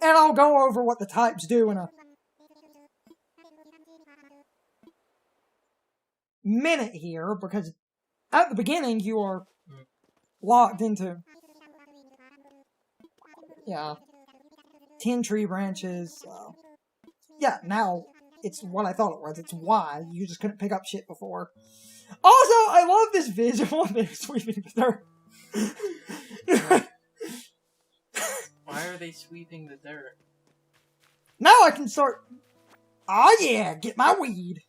And I'll go over what the types do in a minute here, because at the beginning you are locked into, 10 tree branches. Now it's what I thought it was. It's Y. You just couldn't pick up shit before. Also, I love this visual of them sweeping the dirt. Why are they sweeping the dirt? Now I can start. Oh yeah, get my weed.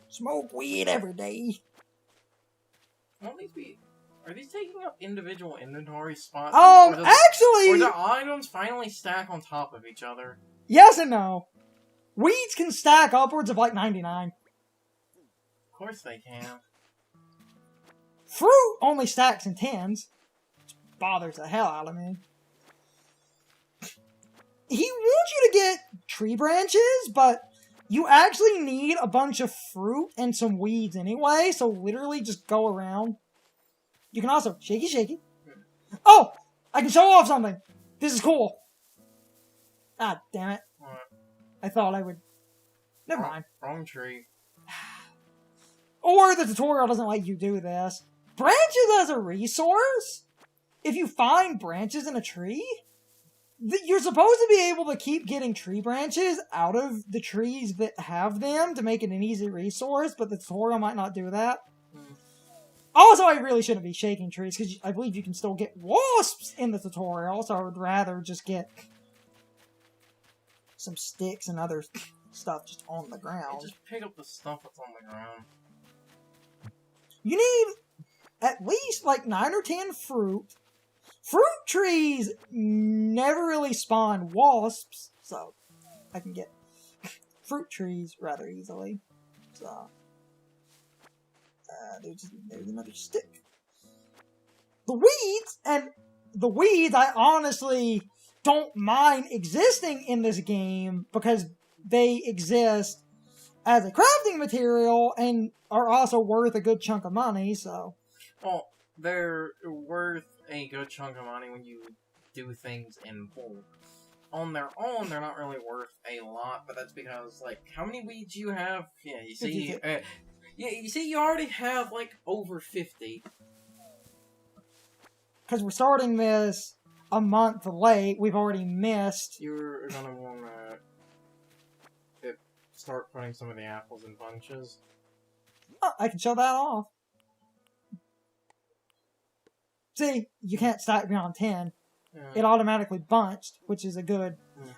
Smoke weed every day. Are these taking up individual inventory spots? Actually... Or do items finally stack on top of each other? Yes and no. Weeds can stack upwards of like 99. Of course they can. Fruit only stacks in 10s. Which bothers the hell out of me. He wants you to get tree branches, but you actually need a bunch of fruit and some weeds anyway, so literally just go around. You can also shaky. Oh! I can show off something! This is cool! Ah, damn it. What? I thought I would... Never mind. Wrong tree. Or the tutorial doesn't let you do this. Branches as a resource? If you find branches in a tree, you're supposed to be able to keep getting tree branches out of the trees that have them to make it an easy resource, but the tutorial might not do that. Also, I really shouldn't be shaking trees, because I believe you can still get wasps in the tutorial, so I would rather just get some sticks and other stuff just on the ground. Just pick up the stuff that's on the ground. You need at least like 9 or 10 fruit. Fruit trees never really spawn wasps, so I can get fruit trees rather easily. So there's another stick. The weeds I honestly don't mind existing in this game because they exist as a crafting material and are also worth a good chunk of money, so. Well, they're worth a good chunk of money when you do things in bulk. On their own, they're not really worth a lot, but that's because, like, how many weeds you have? Yeah, you see, you already have, like, over 50. Because we're starting this a month late, we've already missed. You're gonna wanna start putting some of the apples in bunches. Oh, I can show that off. See, you can't stack beyond 10. Yeah. It automatically bunched, which is a good...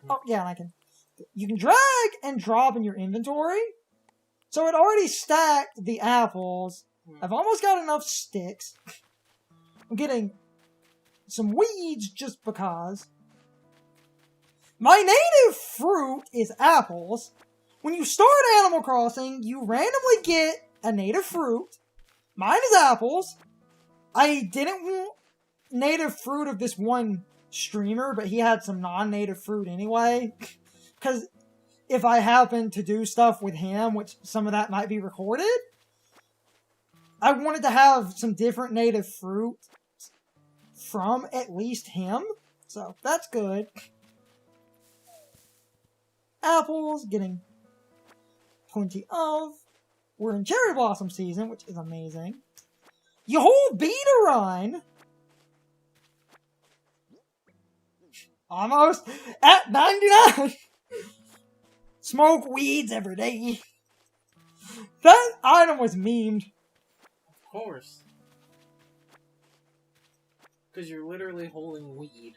Oh, yeah, and you can drag and drop in your inventory. So it already stacked the apples. I've almost got enough sticks. I'm getting some weeds just because. My native fruit is apples. When you start Animal Crossing, you randomly get a native fruit. Mine is apples. I didn't want native fruit of this one streamer, but he had some non-native fruit anyway. Because if I happen to do stuff with him, which some of that might be recorded, I wanted to have some different native fruit from at least him. So that's good. Apples, getting plenty of. We're in cherry blossom season, which is amazing. You hold B to run. Almost at 99. Smoke weeds every day. That item was memed. Of course. Because you're literally holding weed.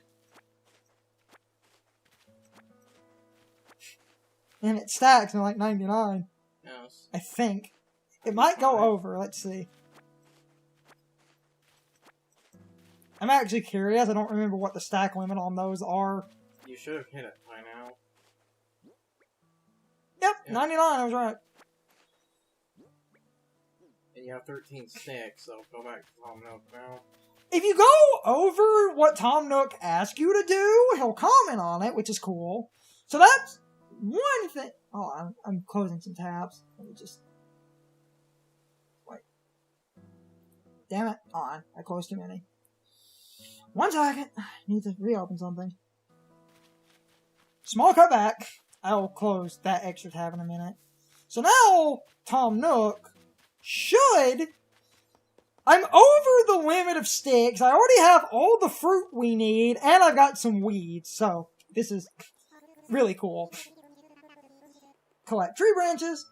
And it stacks in like 99. Yes. I think. It might go over. Let's see. I'm actually curious. I don't remember what the stack limit on those are. You should have hit it by now. Yep, 99. I was right. And you have 13 sticks, so go back to Tom Nook now. If you go over what Tom Nook asks you to do, he'll comment on it, which is cool. So that's one thing. Oh, I'm closing some tabs. Let me just... Wait. Damn it. Hold on. I closed too many. 1 second. I need to reopen something. small cutback. I'll close that extra tab in a minute. So now, Tom Nook should... I'm over the limit of sticks. I already have all the fruit we need, and I've got some weeds. So, this is really cool. Collect tree branches.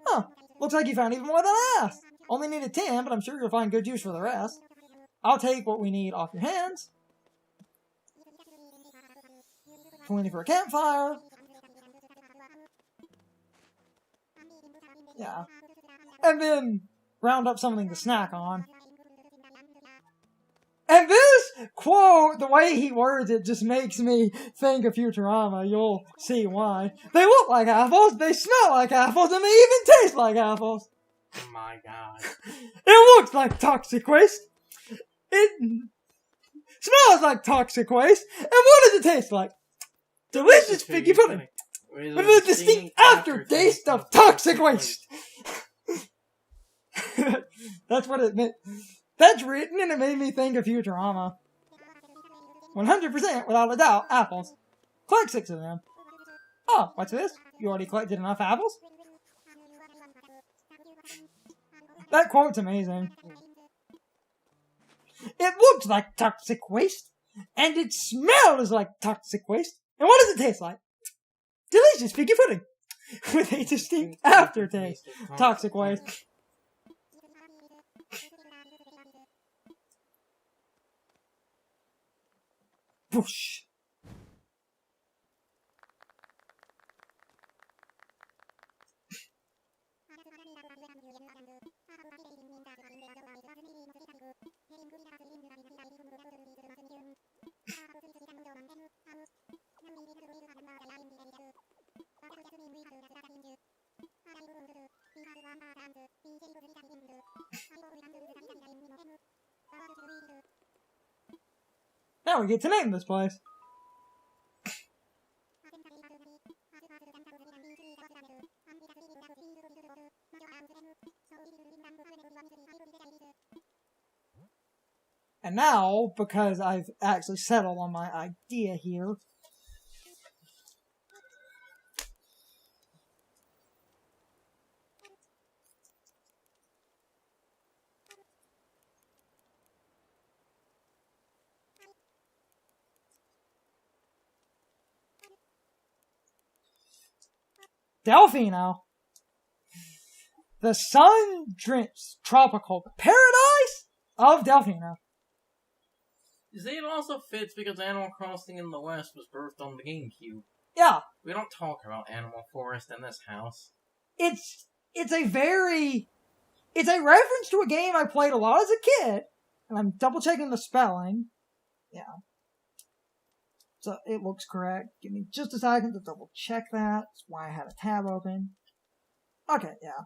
Huh. Looks like you found even more than I asked. Only needed 10, but I'm sure you'll find good use for the rest. I'll take what we need off your hands. Plenty for a campfire. Yeah. And then round up something to snack on. And this quote, the way he words it, just makes me think of Futurama. You'll see why. They look like apples, they smell like apples, and they even taste like apples. Oh my god. It looks like toxic waste. It smells like toxic waste. And what does it taste like? Delicious figgy pudding. With a distinct aftertaste of toxic waste. That's what it meant. That's written and it made me think of Futurama. 100% without a doubt, apples. Collect 6 of them. Oh, what's this? You already collected enough apples? That quote's amazing. It looks like toxic waste, and it smells like toxic waste. And what does it taste like? Delicious figgy pudding with a distinct aftertaste. Toxic waste. Whoosh. Now we get to name this place. And now, because I've actually settled on my idea here, Delfino. The sun-drenched tropical paradise of Delfino. You see, it also fits because Animal Crossing in the West was birthed on the GameCube. Yeah. We don't talk about Animal Forest in this house. It's a reference to a game I played a lot as a kid, and I'm double checking the spelling. Yeah. So it looks correct. Give me just a second to double check that. That's why I had a tab open. Okay, yeah.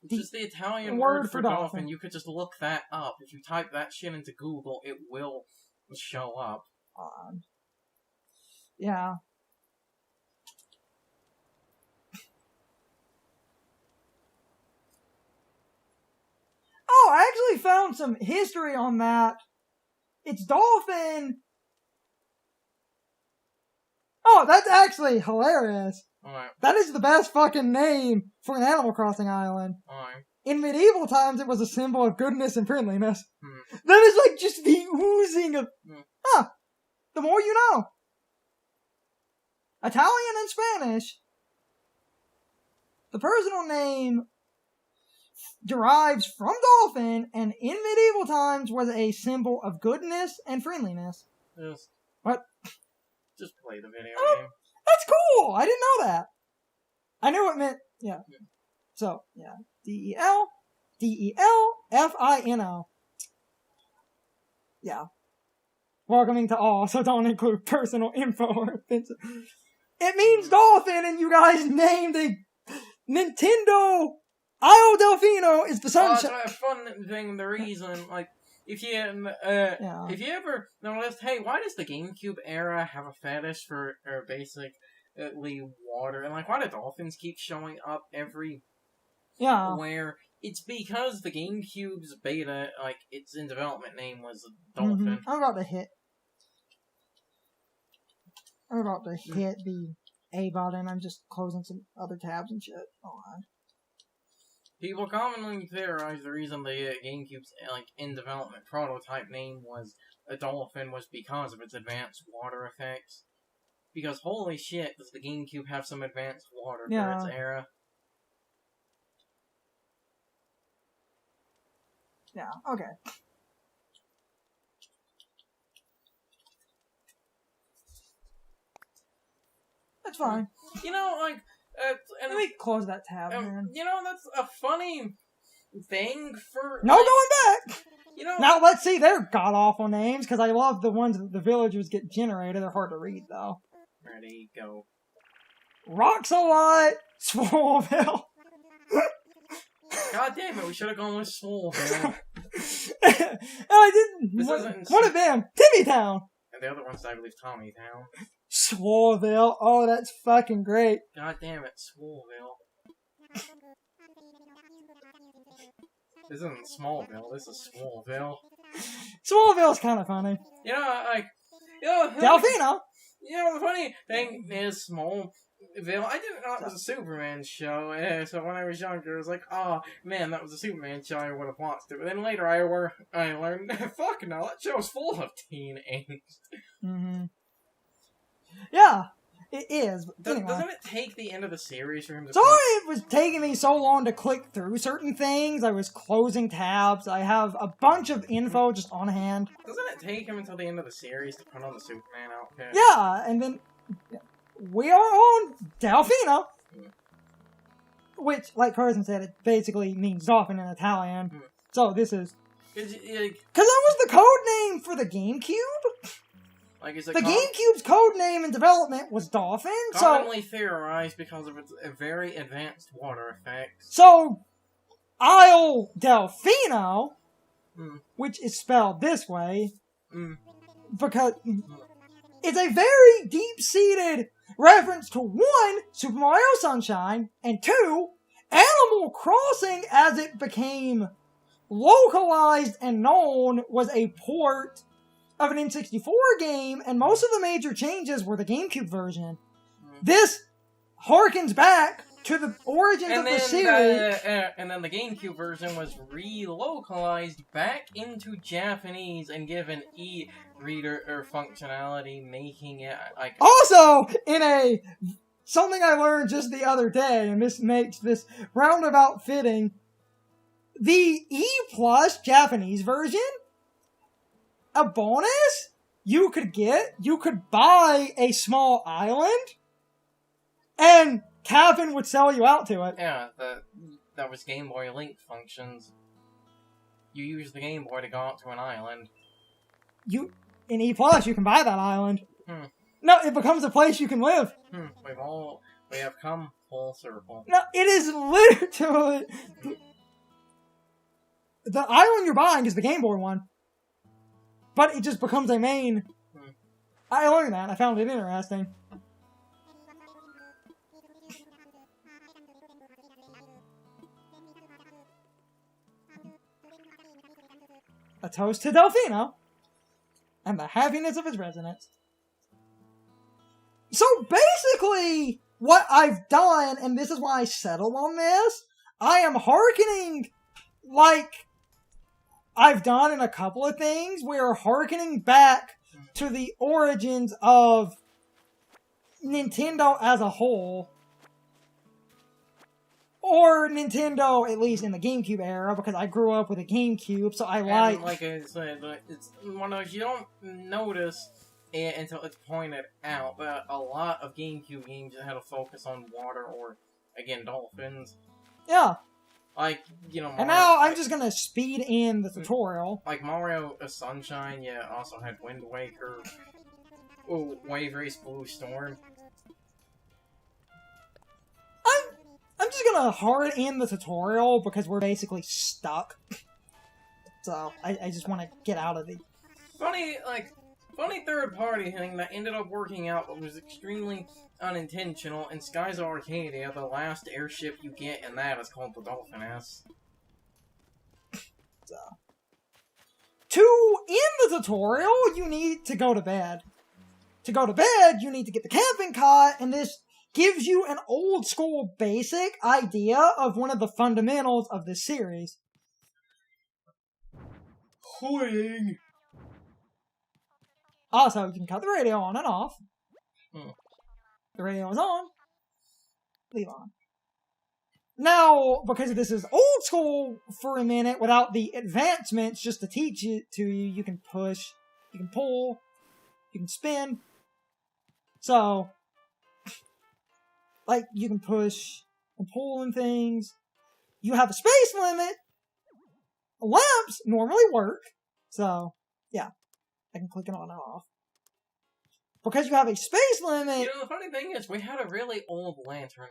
It's just the Italian word for dolphin. You could just look that up. If you type that shit into Google, it will show up. Yeah. Oh, I actually found some history on that. It's dolphin. Oh, that's actually hilarious. Alright. That is the best fucking name for an Animal Crossing island. Alright. In medieval times, it was a symbol of goodness and friendliness. That is like just the oozing of... the more you know. Italian and Spanish. The personal name derives from dolphin, and in medieval times was a symbol of goodness and friendliness. Yes. What? Just play the video game. That's cool! I didn't know that. I knew it meant... Yeah. So, yeah. Delfino. Yeah. Welcoming to all, so don't include personal info or offensive. It means dolphin, and you guys named a Nintendo Isle Delfino is the sunshine. Oh, that's a fun thing. The reason, like, if you ever noticed, hey, why does the GameCube era have a fetish for basically water? And like, why do dolphins keep showing up everywhere? It's because the GameCube's beta, like, its in development name was Dolphin. I'm about to hit. I'm about to hit the A button. I'm just closing some other tabs and shit. Hold on. People commonly theorize the reason the GameCube's in development prototype name was a dolphin was because of its advanced water effects. Because holy shit, does the GameCube have some advanced water for its era? Yeah, okay. That's fine. You know, like, and let me close that tab, man. You know, that's a funny thing for... No going back! You know... Now, let's see their god-awful names, because I love the ones that the villagers get generated. They're hard to read, though. Ready, go. Roxalot, Swoleville. God damn it, we should have gone with Swoleville. I didn't. One of them, Timmy Town. And the other one's, I believe, Tommy Town. Swoleville. Oh, that's fucking great. God damn it, Swoleville. This isn't Smallville, this is Swoleville. Swoleville's kind of funny. You know, like... You know, Delfino. You know, the funny thing is Smallville. I didn't know it was a Superman show, so when I was younger, I was like, oh, man, that was a Superman show, I would have watched it. But then later I learned, fuck no, that show's full of teen angst. Mm-hmm. Yeah, it is. But anyway. Doesn't it take the end of the series for him to... Sorry it was taking me so long to click through certain things. I was closing tabs. I have a bunch of info just on hand. Doesn't it take him until the end of the series to put on the Superman outfit? Yeah, and then... we are on Delfino. Which, like Carson said, it basically means dolphin in Italian. So this is... Because that was the code name for the GameCube? Like, the GameCube's code name in development was Dolphin, commonly theorized because of its very advanced water effects. So, Isle Delfino, which is spelled this way, because it's a very deep-seated reference to 1, Super Mario Sunshine, and 2, Animal Crossing, as it became localized and known, was a port of an N64 game, and most of the major changes were the GameCube version. This harkens back to the origins of the series. And then the GameCube version was relocalized back into Japanese and given e-reader functionality, making it like... Also, in something I learned just the other day, and this makes this roundabout fitting, the E+ Japanese version, a bonus you could buy a small island, and Captain would sell you out to it. Yeah, that was Game Boy Link functions. You use the Game Boy to go out to an island. In E+, you can buy that island. No, it becomes a place you can live. We have come full circle. No, it is literally... the island you're buying is the Game Boy one. But it just becomes a main... I learned that. I found it interesting. A toast to Delfino. And the happiness of his residents. So basically, what I've done, and this is why I settled on this, I am hearkening like I've done in a couple of things. We're hearkening back to the origins of Nintendo as a whole. Or Nintendo, at least in the GameCube era, because I grew up with a GameCube, so I like... like I said, it's one of those you don't notice it until it's pointed out, but a lot of GameCube games had a focus on water or, again, dolphins. Yeah. Like, you know... Mario, and now I'm just gonna speed in the tutorial. Like Mario Sunshine, yeah, also had Wind Waker, Wave Race Blue Storm. I'm just gonna hard in the tutorial because we're basically stuck. So, I just want to get out of the... Funny third-party thing that ended up working out but was extremely unintentional. In Skies of Arcadia, the last airship you get in that is called the Dolphin S. So, to end the tutorial, you need to go to bed. to go to bed, you need to get the camping cot, and this gives you an old school basic idea of one of the fundamentals of this series. Hoing. Also, you can cut the radio on and off. The radio is on. Leave on. Now, because this is old school for a minute, without the advancements just to teach it to you, you can push, you can pull, you can spin. So, like, you can push and pull and things. You have a space limit. Lamps normally work. So, yeah. I can click it on and off. Because you have a space limit... You know, the funny thing is, we had a really old lantern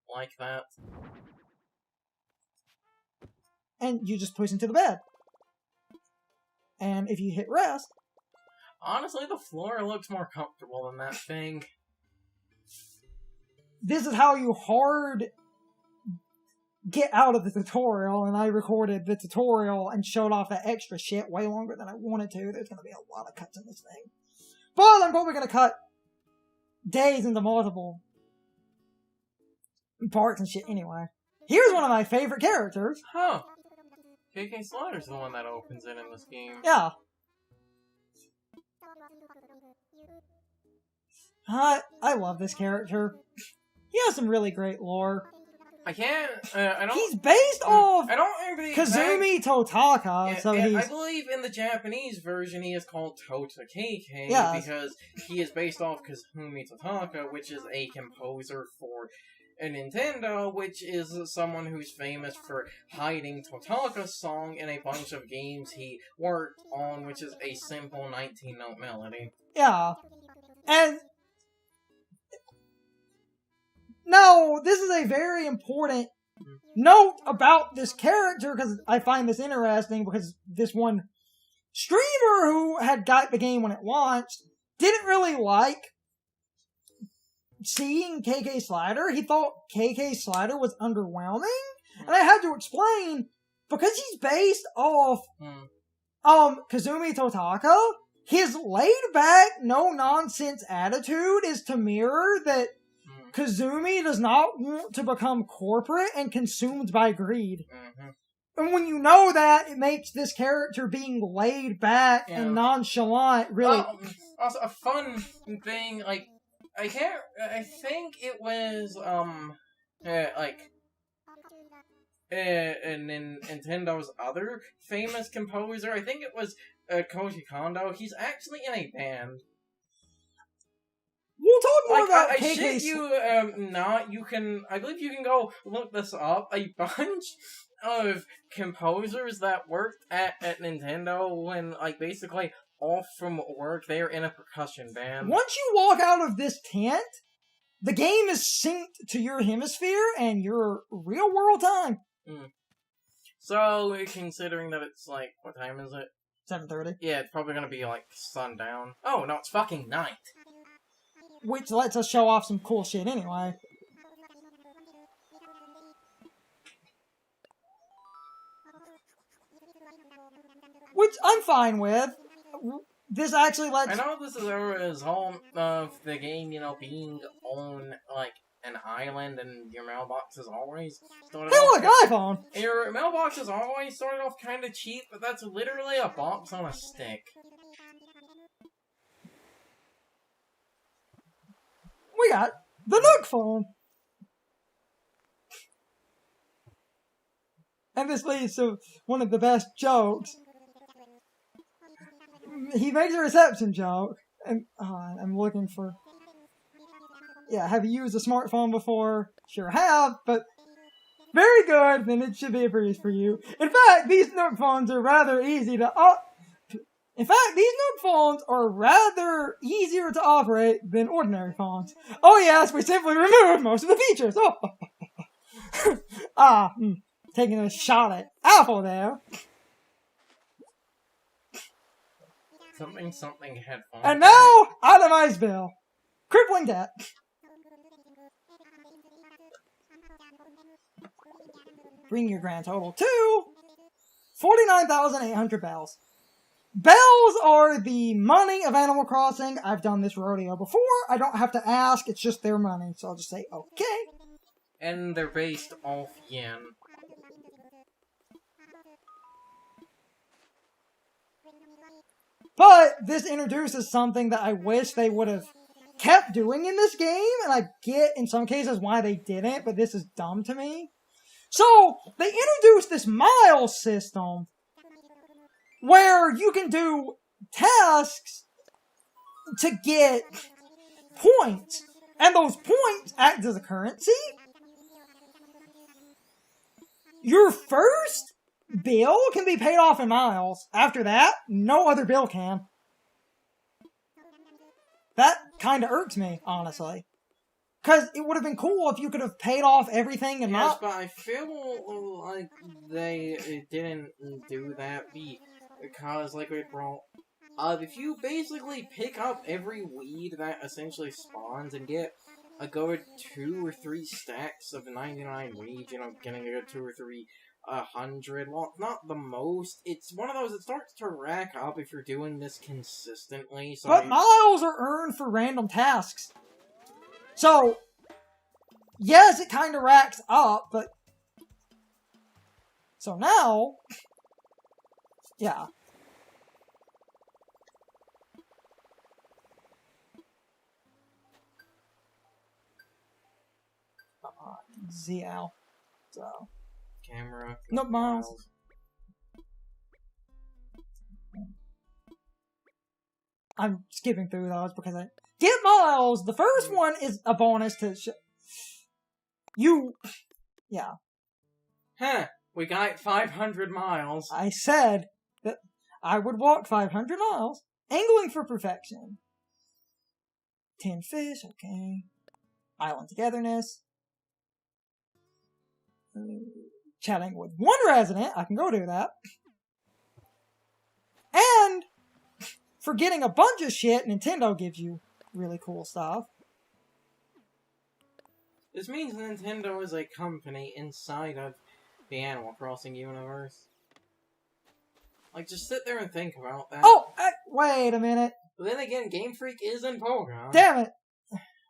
like that. And you just push into the bed. And if you hit rest... Honestly, the floor looks more comfortable than that thing. This is how you hard get out of the tutorial, and I recorded the tutorial and showed off that extra shit way longer than I wanted to. There's going to be a lot of cuts in this thing. But I'm probably going to cut days into multiple parts and shit anyway. Here's one of my favorite characters. Huh. KK Slider's the one that opens it in this game. Yeah. I love this character. He has some really great lore. I can't, I don't... He's based off I don't remember the Kazumi Totaka, and, so and he's... I believe in the Japanese version he is called Tota KK, Yes. because he is based off Kazumi Totaka, which is a composer for a Nintendo, which is someone who's famous for hiding Totaka's song in a bunch of games he worked on, which is a simple 19-note melody. Yeah. And... Now, this is a very important note about this character, because I find this interesting, because this one streamer who had got the game when it launched didn't really like seeing KK Slider. He thought KK Slider was underwhelming, and I had to explain, because he's based off Kazumi Totaka, his laid-back, no-nonsense attitude is to mirror that Kazumi does not want to become corporate and consumed by greed. And when you know that, it makes this character being laid back and nonchalant really... Also, a fun thing, like, I think it was, Nintendo's other famous composer, I think it was Koji Kondo, he's actually in a band. We'll talk more about I KK... shit you not, I believe you can go look this up. A bunch of composers that worked at Nintendo when, like, basically off from work, they're in a percussion band. Once you walk out of this tent, the game is synced to your hemisphere and your real-world time. So, considering that it's, like, what time is it? 7:30. Yeah, it's probably gonna be, like, sundown. Oh, no, it's fucking night. Which lets us show off some cool shit anyway. Which I'm fine with. This actually lets... I know this is a result of the game, you know, being on, like, an island and your mailbox is always started Hey, off... look, iPhone! Your mailbox is always started off kind of cheap, but that's literally a box on a stick. We got the Nook phone. And this leads to one of the best jokes. He makes a reception joke. And I'm looking for... Yeah, have you used a smartphone before? Sure have, but... Very good, then it should be a breeze for you. In fact, these Nook phones are rather easy to... In fact, these Nook phones are rather easier to operate than ordinary phones. Oh yes, we simply removed most of the features. Oh. Taking a shot at Apple there. Something headphones. And now, itemized bill. Crippling debt. Bring your grand total to 49,800 bells. Bells are the money of Animal Crossing. I've done this rodeo before. I don't have to ask. It's just their money. So I'll just say, okay. And they're based off yen. But this introduces something that I wish they would have kept doing in this game. And I get in some cases why they didn't, but this is dumb to me. So they introduced this miles system where you can do tasks to get points. And those points act as a currency. Your first bill can be paid off in miles. After that, no other bill can. That kind of irks me, honestly. Because it would have been cool if you could have paid off everything and Yes, not... but I feel like they didn't do that because, like we brought... if you basically pick up every weed that essentially spawns and get a good 2 or 3 stacks of 99 weed, you know, getting a good 2 or 3 100, well, not the most. It's one of those that starts to rack up if you're doing this consistently. So but miles are earned for random tasks. So, yes, it kind of racks up, but... So now... Yeah. ZL. So... Camera. Nope, miles. I'm skipping through those because I... Get miles! The first one is a bonus to... Yeah. Huh. We got 500 miles. I said that I would walk 500 miles. Angling for perfection. 10 fish, okay. Island togetherness. Chatting with one resident, I can go do that. And for getting a bunch of shit, Nintendo gives you really cool stuff. This means Nintendo is a company inside of the Animal Crossing universe. Like, just sit there and think about that. Oh, wait a minute. But then again, Game Freak is in Pokemon. Damn it.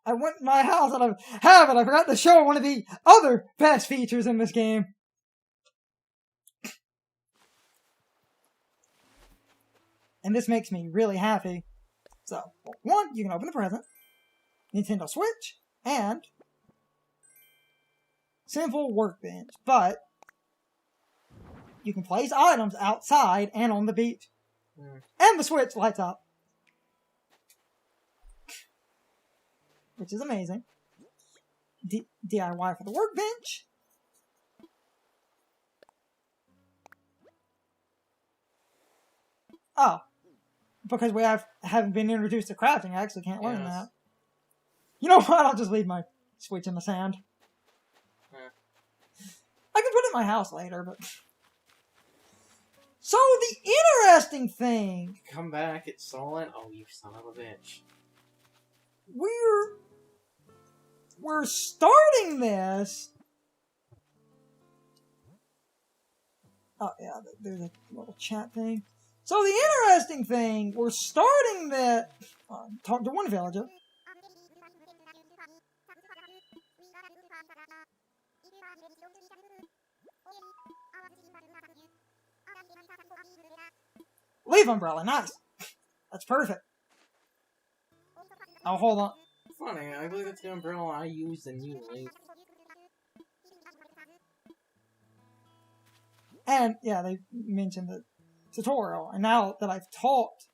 I went in my house and I forgot to show one of the other best features in this game. And this makes me really happy. So, one, you can open the present, Nintendo Switch, and simple workbench. But you can place items outside and on the beach. And the Switch lights up. Which is amazing. DIY for the workbench. Oh. Because we haven't been introduced to crafting, I actually can't learn that. You know what? I'll just leave my Switch in the sand. Yeah. I can put it in my house later, but... So, the interesting thing... Come back, it's stolen. Oh, you son of a bitch. We're starting this... Oh, yeah, there's a little chat thing. So the interesting thing, we're starting that... talk to one villager. Leaf umbrella, nice. That's perfect. Oh, hold on. Funny, I believe that's the umbrella I used in New Leaf. And, yeah, they mentioned the tutorial. And now that I've talked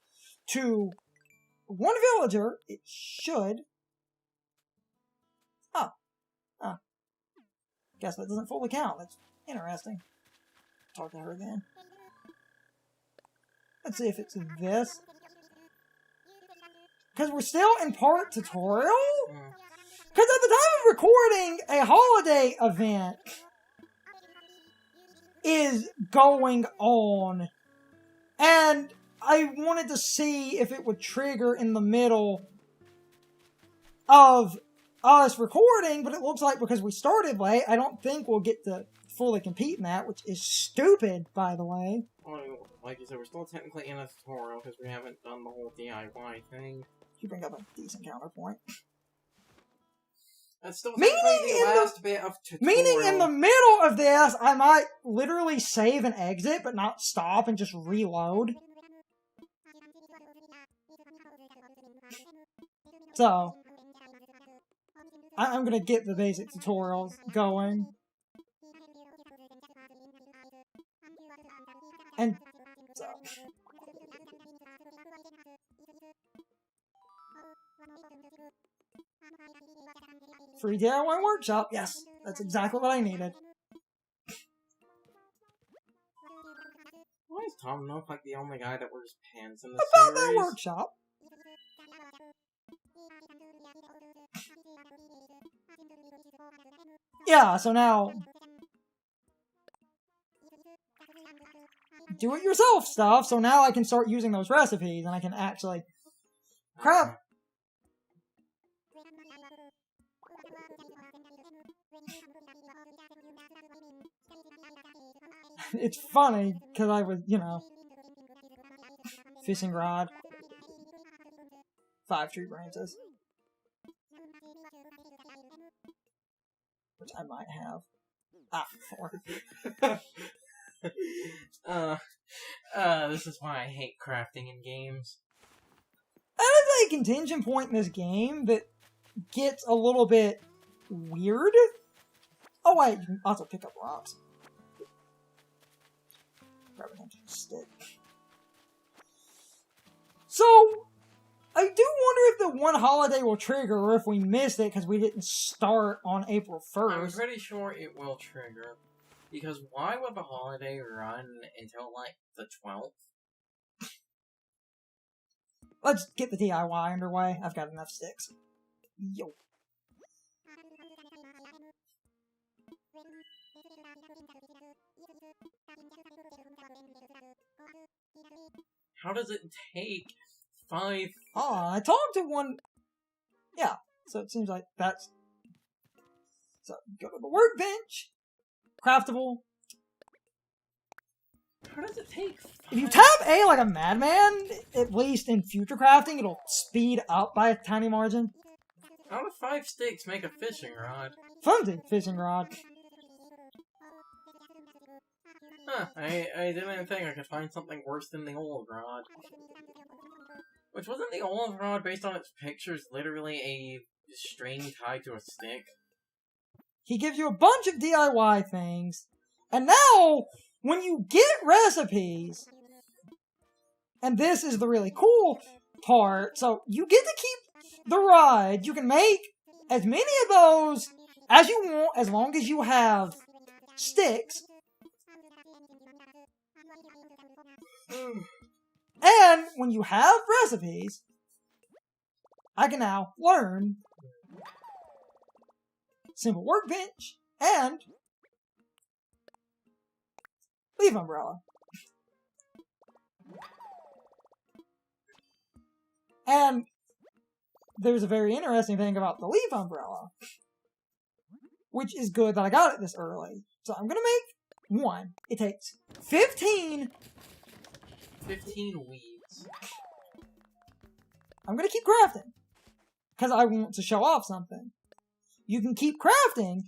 to one villager, it should... Oh. Guess that doesn't fully count. That's interesting. Talk to her again. Let's see if it's this. Because we're still in part tutorial? Because at the time of recording, a holiday event is going on. And I wanted to see if it would trigger in the middle of us recording, but it looks like because we started late, I don't think we'll get to fully compete in that, which is stupid, by the way. Well, like you said, we're still technically in a tutorial because we haven't done the whole DIY thing. You bring up a decent counterpoint. That's still technically the last bit of tutorial. Meaning in the middle of this, I might literally save and exit, but not stop and just reload. So, I'm gonna get the basic tutorials going. And so. Free DIY workshop, yes, that's exactly what I needed. Why is Tom Nook like the only guy that wears pants in the About series? that workshop. Yeah, so now do-it-yourself stuff, so now I can start using those recipes, and I can actually craft. It's funny, because I was, fishing rod, 5 tree branches, which I might have. 4. This is why I hate crafting in games. That is a contingent point in this game that gets a little bit weird. Oh wait, you can also pick up rocks. Grab an empty stick. So, I do wonder if the one holiday will trigger, or if we missed it because we didn't start on April 1st. I'm pretty sure it will trigger. Because why would the holiday run until, like, the 12th? Let's get the DIY underway. I've got enough sticks. Yo. How does it take 5... Oh, I talked to one... Yeah, so it seems like that's... So, go to the workbench. Craftable. How does it take 5... If you tap A like a madman, at least in future crafting, it'll speed up by a tiny margin. How do 5 sticks make a fishing rod? Flimsy fishing rod. Huh, I didn't think I could find something worse than the old rod. Which, wasn't the old rod, based on its pictures, literally a string tied to a stick? He gives you a bunch of DIY things, and now, when you get recipes, and this is the really cool part, so you get to keep the rod. You can make as many of those as you want, as long as you have sticks. And when you have recipes, I can now learn simple workbench and leaf umbrella. And there's a very interesting thing about the leaf umbrella, which is good that I got it this early. So I'm going to make one. It takes 15 weeds. I'm going to keep crafting because I want to show off something. You can keep crafting.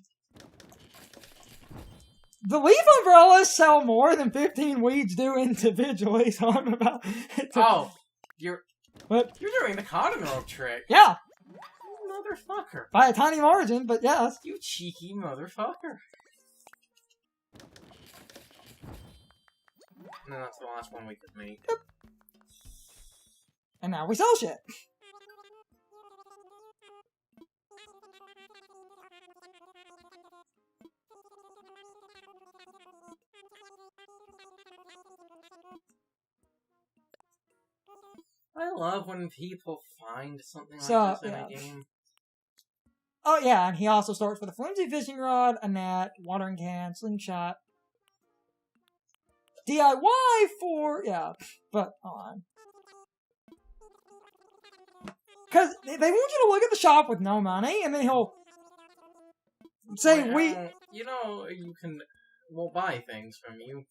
The leaf umbrellas sell more than 15 weeds do individually, so I'm about to... Oh, you're doing the cotton rope trick. Yeah. You motherfucker. By a tiny margin, but yes. You cheeky motherfucker. No, that's the last one we could make. Yep. And now we sell shit. I love when people find something like So, this in yeah. a game. Oh yeah, and he also starts with a flimsy fishing rod, a net, watering can, slingshot. DIY for... Yeah, but hold on. Because they want you to look at the shop with no money, and then he'll say, You can will buy things from you.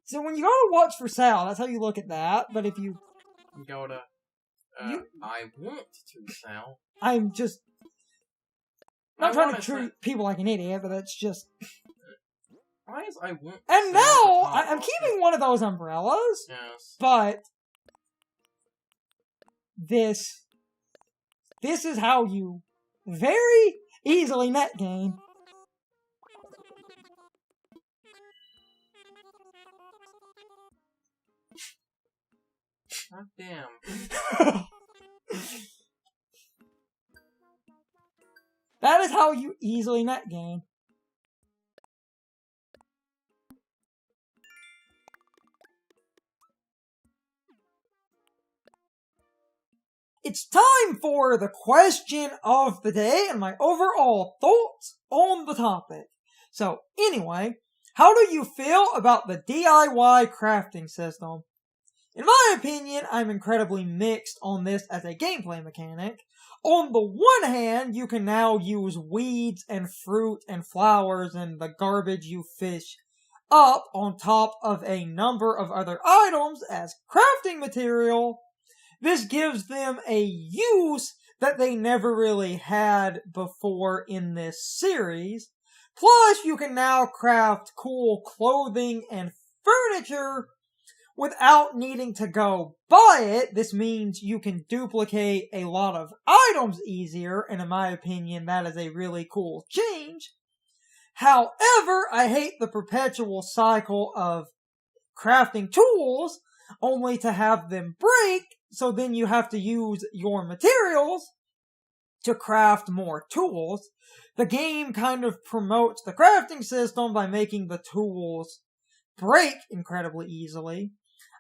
So when you go to what's for sale, that's how you look at that. But if you Go to, I want to sell. I'm just not I trying to wanna treat sell- people like an idiot, but that's just. Why is I want to And sell now the top I'm off? keeping one of those umbrellas, Yes. but this is how you very easily net gain. God damn. That is how you easily net gain. It's time for the question of the day and my overall thoughts on the topic. So anyway, how do you feel about the DIY crafting system? In my opinion, I'm incredibly mixed on this as a gameplay mechanic. On the one hand, you can now use weeds and fruit and flowers and the garbage you fish up on top of a number of other items as crafting material. This gives them a use that they never really had before in this series. Plus, you can now craft cool clothing and furniture without needing to go buy it. This means you can duplicate a lot of items easier, and in my opinion, that is a really cool change. However, I hate the perpetual cycle of crafting tools only to have them break, so then you have to use your materials to craft more tools. The game kind of promotes the crafting system by making the tools break incredibly easily.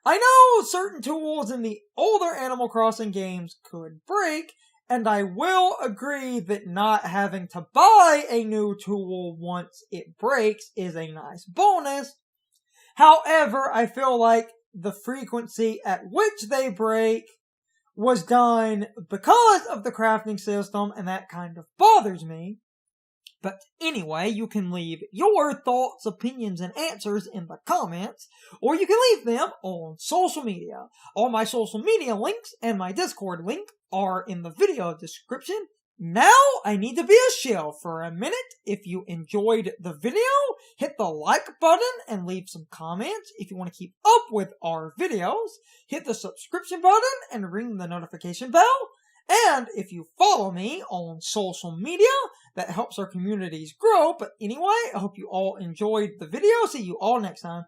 I know certain tools in the older Animal Crossing games could break, and I will agree that not having to buy a new tool once it breaks is a nice bonus. However, I feel like the frequency at which they break was done because of the crafting system, and that kind of bothers me. But anyway, you can leave your thoughts, opinions, and answers in the comments, or you can leave them on social media. All my social media links and my Discord link are in the video description. Now, I need to be a shill for a minute. If you enjoyed the video, hit the like button and leave some comments. If you want to keep up with our videos, hit the subscription button and ring the notification bell. And if you follow me on social media, that helps our communities grow. But anyway, I hope you all enjoyed the video. See you all next time.